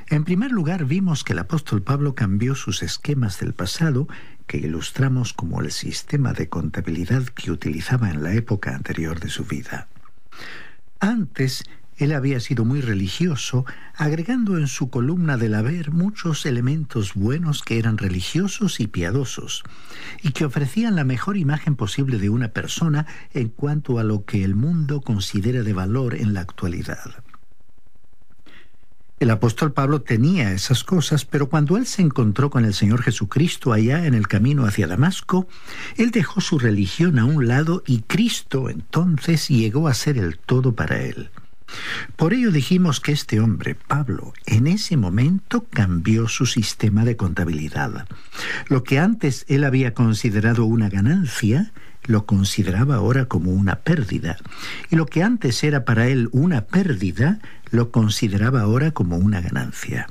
En primer lugar, vimos que el apóstol Pablo cambió sus esquemas del pasado, que ilustramos como el sistema de contabilidad que utilizaba en la época anterior de su vida. Antes, él había sido muy religioso, agregando en su columna del haber muchos elementos buenos que eran religiosos y piadosos, y que ofrecían la mejor imagen posible de una persona en cuanto a lo que el mundo considera de valor en la actualidad. El apóstol Pablo tenía esas cosas, pero cuando él se encontró con el Señor Jesucristo allá en el camino hacia Damasco, él dejó su religión a un lado y Cristo entonces llegó a ser el todo para él. Por ello dijimos que este hombre, Pablo, en ese momento cambió su sistema de contabilidad. Lo que antes él había considerado una ganancia, lo consideraba ahora como una pérdida. Y lo que antes era para él una pérdida, lo consideraba ahora como una ganancia.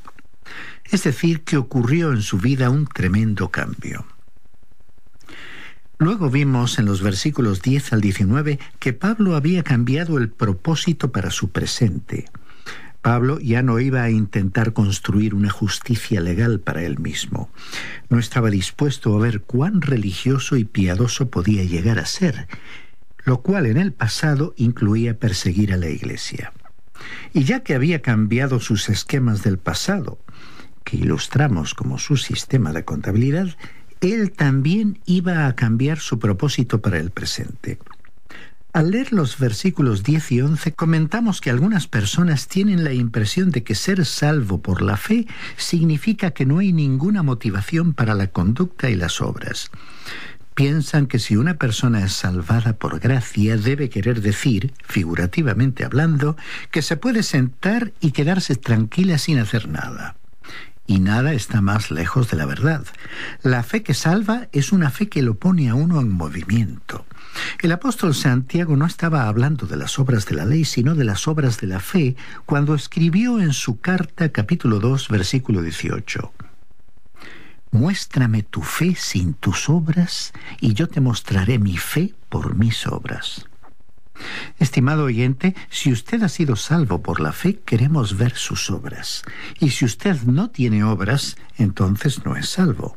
Es decir, que ocurrió en su vida un tremendo cambio. Luego vimos en los versículos 10 al 19 que Pablo había cambiado el propósito para su presente. Pablo ya no iba a intentar construir una justicia legal para él mismo. No estaba dispuesto a ver cuán religioso y piadoso podía llegar a ser, lo cual en el pasado incluía perseguir a la iglesia. Y ya que había cambiado sus esquemas del pasado, que ilustramos como su sistema de contabilidad, él también iba a cambiar su propósito para el presente. Al leer los versículos 10 y 11, comentamos que algunas personas tienen la impresión de que ser salvo por la fe significa que no hay ninguna motivación para la conducta y las obras. Piensan que si una persona es salvada por gracia, debe querer decir, figurativamente hablando, que se puede sentar y quedarse tranquila sin hacer nada. Y nada está más lejos de la verdad. La fe que salva es una fe que lo pone a uno en movimiento. El apóstol Santiago no estaba hablando de las obras de la ley, sino de las obras de la fe, cuando escribió en su carta, capítulo 2, versículo 18. Muéstrame tu fe sin tus obras, y yo te mostraré mi fe por mis obras. Estimado oyente, si usted ha sido salvo por la fe, queremos ver sus obras. Y si usted no tiene obras, entonces no es salvo.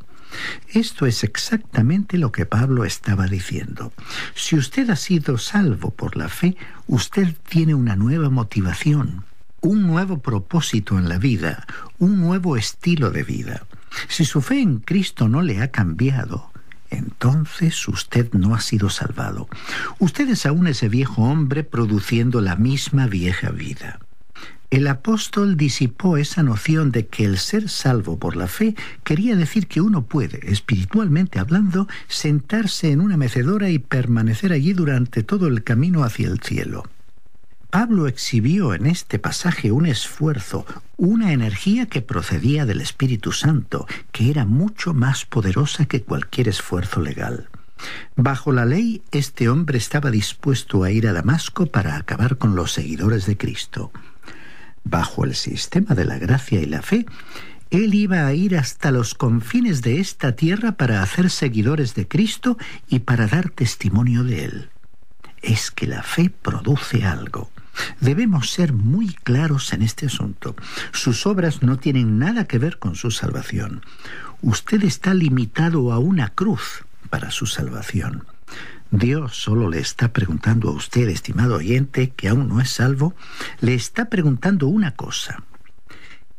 Esto es exactamente lo que Pablo estaba diciendo. Si usted ha sido salvo por la fe, usted tiene una nueva motivación, un nuevo propósito en la vida, un nuevo estilo de vida. Si su fe en Cristo no le ha cambiado, entonces usted no ha sido salvado. Usted es aún ese viejo hombre produciendo la misma vieja vida. El apóstol disipó esa noción de que el ser salvo por la fe quería decir que uno puede, espiritualmente hablando, sentarse en una mecedora y permanecer allí durante todo el camino hacia el cielo. Pablo exhibió en este pasaje un esfuerzo, una energía que procedía del Espíritu Santo, que era mucho más poderosa que cualquier esfuerzo legal. Bajo la ley, este hombre estaba dispuesto a ir a Damasco para acabar con los seguidores de Cristo. Bajo el sistema de la gracia y la fe, él iba a ir hasta los confines de esta tierra para hacer seguidores de Cristo y para dar testimonio de él. Es que la fe produce algo. Debemos ser muy claros en este asunto. Sus obras no tienen nada que ver con su salvación. Usted está limitado a una cruz para su salvación. Dios solo le está preguntando a usted, estimado oyente, que aún no es salvo, le está preguntando una cosa.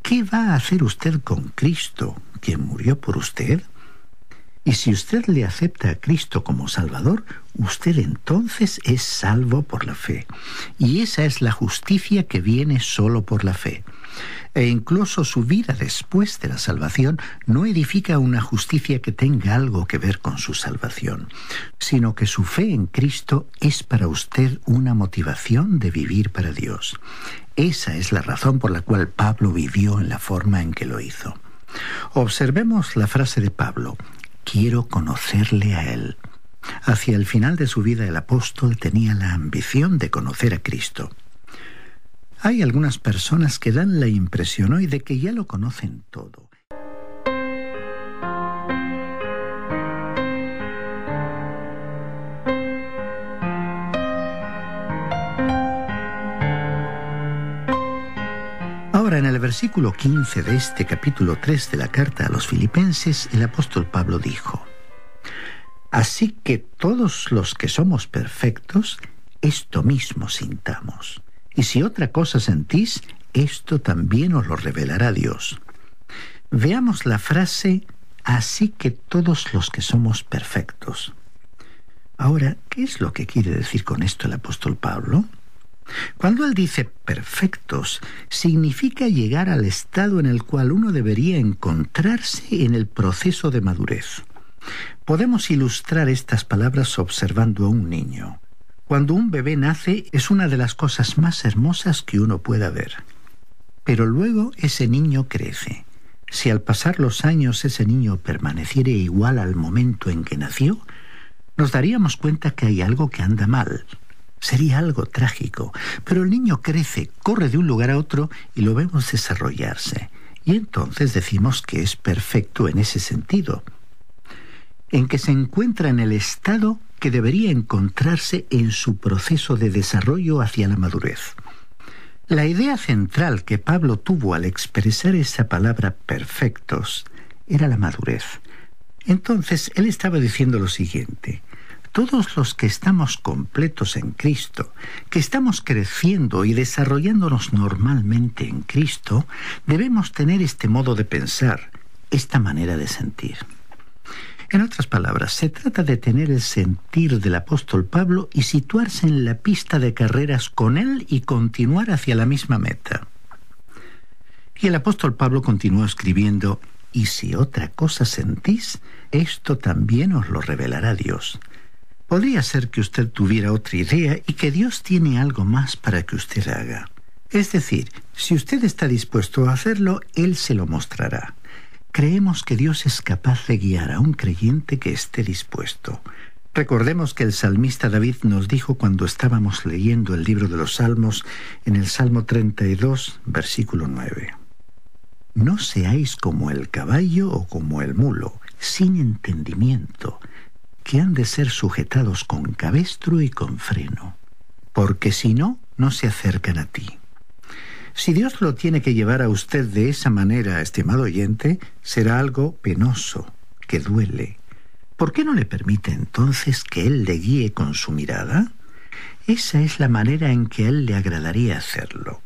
¿Qué va a hacer usted con Cristo, quien murió por usted? Y si usted le acepta a Cristo como Salvador, usted entonces es salvo por la fe. Y esa es la justicia que viene solo por la fe. E incluso su vida después de la salvación no edifica una justicia que tenga algo que ver con su salvación, sino que su fe en Cristo es para usted una motivación de vivir para Dios. Esa es la razón por la cual Pablo vivió en la forma en que lo hizo. Observemos la frase de Pablo: quiero conocerle a Él. Hacia el final de su vida el apóstol tenía la ambición de conocer a Cristo. Hay algunas personas que dan la impresión hoy de que ya lo conocen todo. Ahora, en el versículo 15 de este capítulo 3 de la carta a los Filipenses, el apóstol Pablo dijo: así que todos los que somos perfectos, esto mismo sintamos. Y si otra cosa sentís, esto también os lo revelará Dios. Veamos la frase, así que todos los que somos perfectos. Ahora, ¿qué es lo que quiere decir con esto el apóstol Pablo? Cuando él dice perfectos, significa llegar al estado en el cual uno debería encontrarse en el proceso de madurez. Podemos ilustrar estas palabras observando a un niño. Cuando un bebé nace, es una de las cosas más hermosas que uno pueda ver. Pero luego ese niño crece. Si al pasar los años ese niño permaneciera igual al momento en que nació, nos daríamos cuenta que hay algo que anda mal. Sería algo trágico, pero el niño crece, corre de un lugar a otro y lo vemos desarrollarse. Y entonces decimos que es perfecto en ese sentido, en que se encuentra en el estado que debería encontrarse en su proceso de desarrollo hacia la madurez. La idea central que Pablo tuvo al expresar esa palabra perfectos era la madurez. Entonces, él estaba diciendo lo siguiente: todos los que estamos completos en Cristo, que estamos creciendo y desarrollándonos normalmente en Cristo, debemos tener este modo de pensar, esta manera de sentir. En otras palabras, se trata de tener el sentir del apóstol Pablo y situarse en la pista de carreras con él y continuar hacia la misma meta. Y el apóstol Pablo continuó escribiendo: y si otra cosa sentís, esto también os lo revelará Dios. Podría ser que usted tuviera otra idea y que Dios tiene algo más para que usted haga. Es decir, si usted está dispuesto a hacerlo, Él se lo mostrará. Creemos que Dios es capaz de guiar a un creyente que esté dispuesto. Recordemos que el salmista David nos dijo cuando estábamos leyendo el libro de los Salmos, en el Salmo 32, versículo 9. No seáis como el caballo o como el mulo, sin entendimiento, que han de ser sujetados con cabestro y con freno, porque si no, no se acercan a ti. Si Dios lo tiene que llevar a usted de esa manera, estimado oyente, será algo penoso, que duele. ¿Por qué no le permite entonces que Él le guíe con su mirada? Esa es la manera en que a Él le agradaría hacerlo.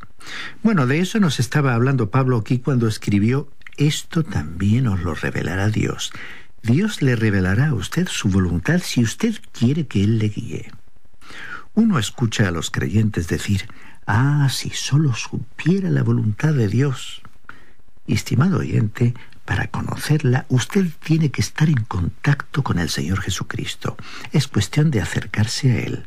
Bueno, de eso nos estaba hablando Pablo aquí cuando escribió: esto también os lo revelará Dios. Dios le revelará a usted su voluntad si usted quiere que Él le guíe. Uno escucha a los creyentes decir: si solo supiera la voluntad de Dios. Estimado oyente, para conocerla, usted tiene que estar en contacto con el Señor Jesucristo. Es cuestión de acercarse a Él.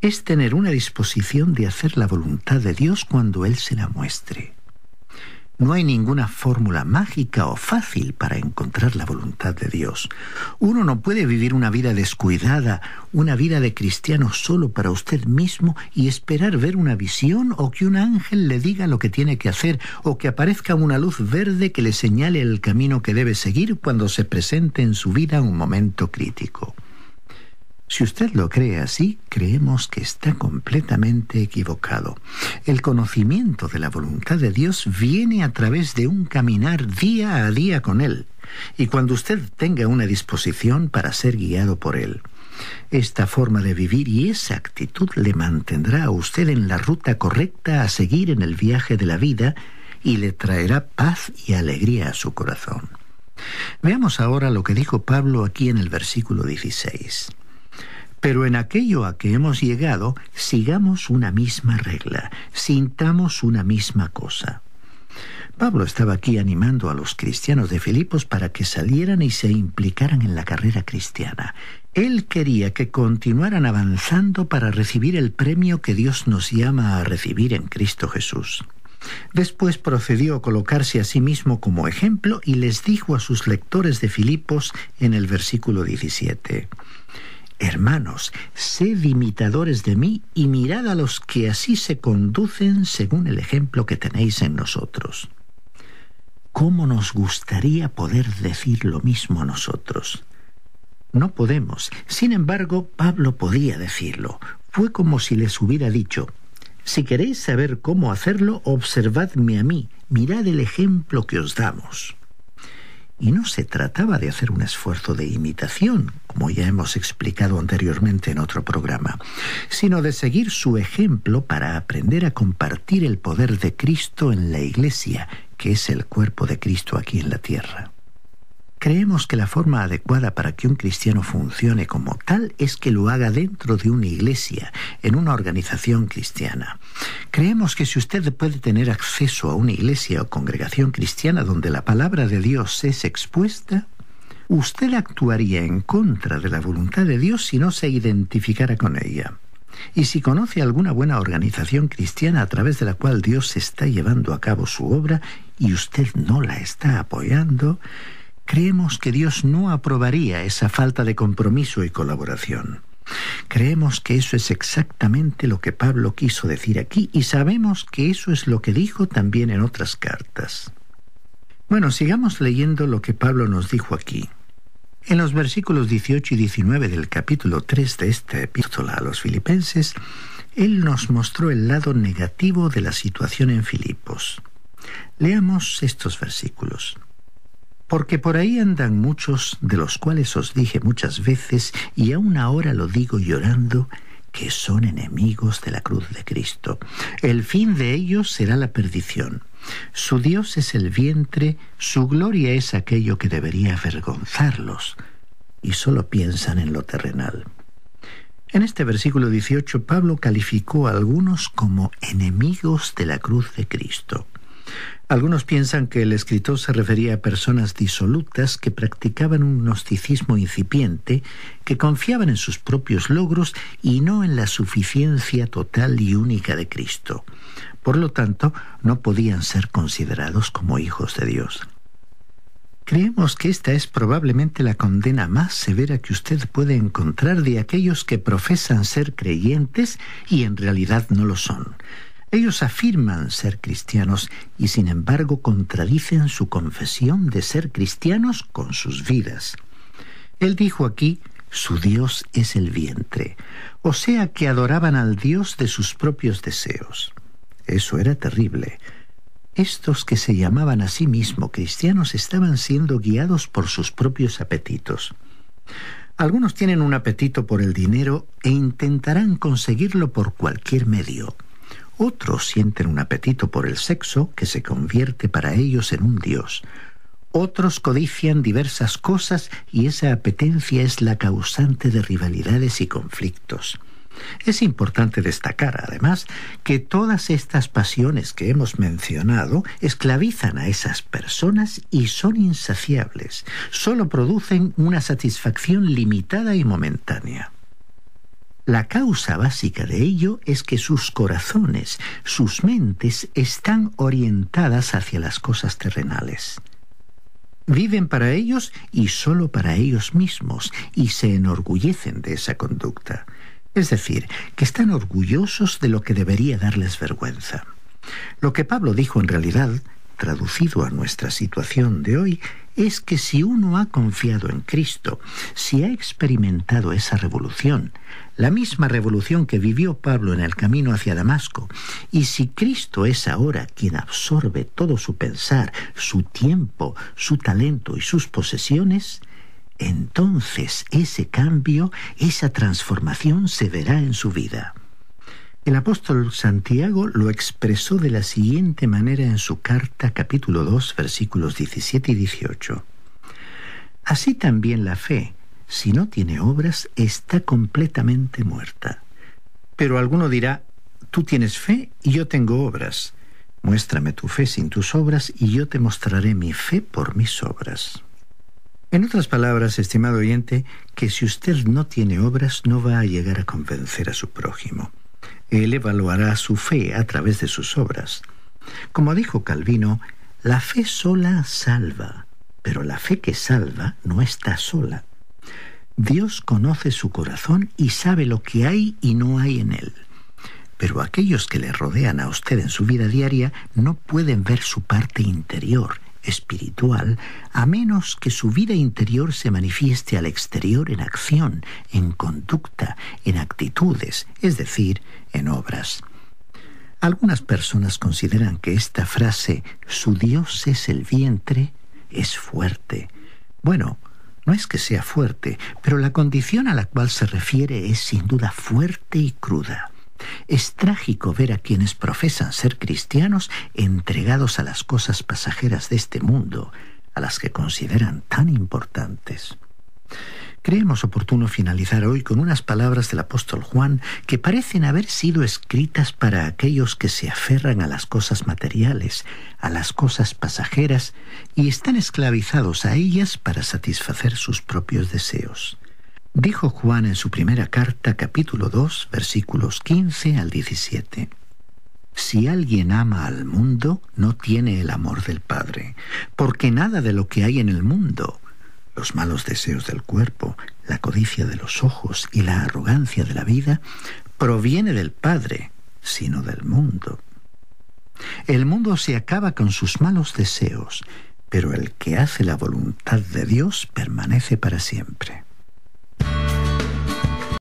Es tener una disposición de hacer la voluntad de Dios cuando Él se la muestre. No hay ninguna fórmula mágica o fácil para encontrar la voluntad de Dios. Uno no puede vivir una vida descuidada, una vida de cristiano solo para usted mismo y esperar ver una visión o que un ángel le diga lo que tiene que hacer o que aparezca una luz verde que le señale el camino que debe seguir cuando se presente en su vida un momento crítico. Si usted lo cree así, creemos que está completamente equivocado. El conocimiento de la voluntad de Dios viene a través de un caminar día a día con Él, y cuando usted tenga una disposición para ser guiado por Él. Esta forma de vivir y esa actitud le mantendrá a usted en la ruta correcta a seguir en el viaje de la vida y le traerá paz y alegría a su corazón. Veamos ahora lo que dijo Pablo aquí en el versículo 16. Pero en aquello a que hemos llegado, sigamos una misma regla, sintamos una misma cosa. Pablo estaba aquí animando a los cristianos de Filipos para que salieran y se implicaran en la carrera cristiana. Él quería que continuaran avanzando para recibir el premio que Dios nos llama a recibir en Cristo Jesús. Después procedió a colocarse a sí mismo como ejemplo y les dijo a sus lectores de Filipos en el versículo 17: Hermanos, sed imitadores de mí y mirad a los que así se conducen según el ejemplo que tenéis en nosotros. ¿Cómo nos gustaría poder decir lo mismo a nosotros? No podemos. Sin embargo, Pablo podía decirlo. Fue como si les hubiera dicho: Si queréis saber cómo hacerlo, observadme a mí, mirad el ejemplo que os damos. Y no se trataba de hacer un esfuerzo de imitación, como ya hemos explicado anteriormente en otro programa, sino de seguir su ejemplo para aprender a compartir el poder de Cristo en la Iglesia, que es el cuerpo de Cristo aquí en la tierra. Creemos que la forma adecuada para que un cristiano funcione como tal es que lo haga dentro de una iglesia, en una organización cristiana. Creemos que si usted puede tener acceso a una iglesia o congregación cristiana donde la palabra de Dios es expuesta, usted actuaría en contra de la voluntad de Dios si no se identificara con ella. Y si conoce alguna buena organización cristiana a través de la cual Dios está llevando a cabo su obra y usted no la está apoyando, creemos que Dios no aprobaría esa falta de compromiso y colaboración. Creemos que eso es exactamente lo que Pablo quiso decir aquí y sabemos que eso es lo que dijo también en otras cartas. Bueno, sigamos leyendo lo que Pablo nos dijo aquí. En los versículos 18 y 19 del capítulo 3 de esta epístola a los Filipenses, él nos mostró el lado negativo de la situación en Filipos. Leamos estos versículos. Porque por ahí andan muchos, de los cuales os dije muchas veces, y aún ahora lo digo llorando, que son enemigos de la cruz de Cristo. El fin de ellos será la perdición. Su Dios es el vientre, su gloria es aquello que debería avergonzarlos, y solo piensan en lo terrenal. En este versículo 18, Pablo calificó a algunos como enemigos de la cruz de Cristo. Algunos piensan que el escritor se refería a personas disolutas que practicaban un gnosticismo incipiente, que confiaban en sus propios logros y no en la suficiencia total y única de Cristo. Por lo tanto, no podían ser considerados como hijos de Dios. Creemos que esta es probablemente la condena más severa que usted puede encontrar de aquellos que profesan ser creyentes y en realidad no lo son. Ellos afirman ser cristianos y sin embargo contradicen su confesión de ser cristianos con sus vidas. Él dijo aquí, su Dios es el vientre, o sea que adoraban al Dios de sus propios deseos. Eso era terrible. Estos que se llamaban a sí mismos cristianos estaban siendo guiados por sus propios apetitos. Algunos tienen un apetito por el dinero e intentarán conseguirlo por cualquier medio. Otros sienten un apetito por el sexo que se convierte para ellos en un dios. Otros codician diversas cosas y esa apetencia es la causante de rivalidades y conflictos. Es importante destacar, además, que todas estas pasiones que hemos mencionado esclavizan a esas personas y son insaciables. Solo producen una satisfacción limitada y momentánea. La causa básica de ello es que sus corazones, sus mentes, están orientadas hacia las cosas terrenales. Viven para ellos y solo para ellos mismos, y se enorgullecen de esa conducta. Es decir, que están orgullosos de lo que debería darles vergüenza. Lo que Pablo dijo en realidad, traducido a nuestra situación de hoy, es que si uno ha confiado en Cristo, si ha experimentado esa revolución, la misma revolución que vivió Pablo en el camino hacia Damasco, y si Cristo es ahora quien absorbe todo su pensar, su tiempo, su talento y sus posesiones, entonces ese cambio, esa transformación se verá en su vida. El apóstol Santiago lo expresó de la siguiente manera en su carta, capítulo 2, versículos 17 y 18. Así también la fe, si no tiene obras, está completamente muerta. Pero alguno dirá, tú tienes fe y yo tengo obras. Muéstrame tu fe sin tus obras y yo te mostraré mi fe por mis obras. En otras palabras, estimado oyente, que si usted no tiene obras, no va a llegar a convencer a su prójimo. Él evaluará su fe a través de sus obras. Como dijo Calvino, la fe sola salva, pero la fe que salva no está sola. Dios conoce su corazón y sabe lo que hay y no hay en él. Pero aquellos que le rodean a usted en su vida diaria no pueden ver su parte interior, espiritual, a menos que su vida interior se manifieste al exterior en acción, en conducta, en actitudes, es decir, en obras. Algunas personas consideran que esta frase, su Dios es el vientre, es fuerte. Bueno, no es que sea fuerte, pero la condición a la cual se refiere es sin duda fuerte y cruda. Es trágico ver a quienes profesan ser cristianos entregados a las cosas pasajeras de este mundo, a las que consideran tan importantes. Creemos oportuno finalizar hoy con unas palabras del apóstol Juan que parecen haber sido escritas para aquellos que se aferran a las cosas materiales, a las cosas pasajeras, y están esclavizados a ellas para satisfacer sus propios deseos. Dijo Juan en su primera carta, capítulo 2, versículos 15 al 17. Si alguien ama al mundo, no tiene el amor del Padre, porque nada de lo que hay en el mundo, los malos deseos del cuerpo, la codicia de los ojos y la arrogancia de la vida, proviene del Padre, sino del mundo. El mundo se acaba con sus malos deseos, pero el que hace la voluntad de Dios permanece para siempre.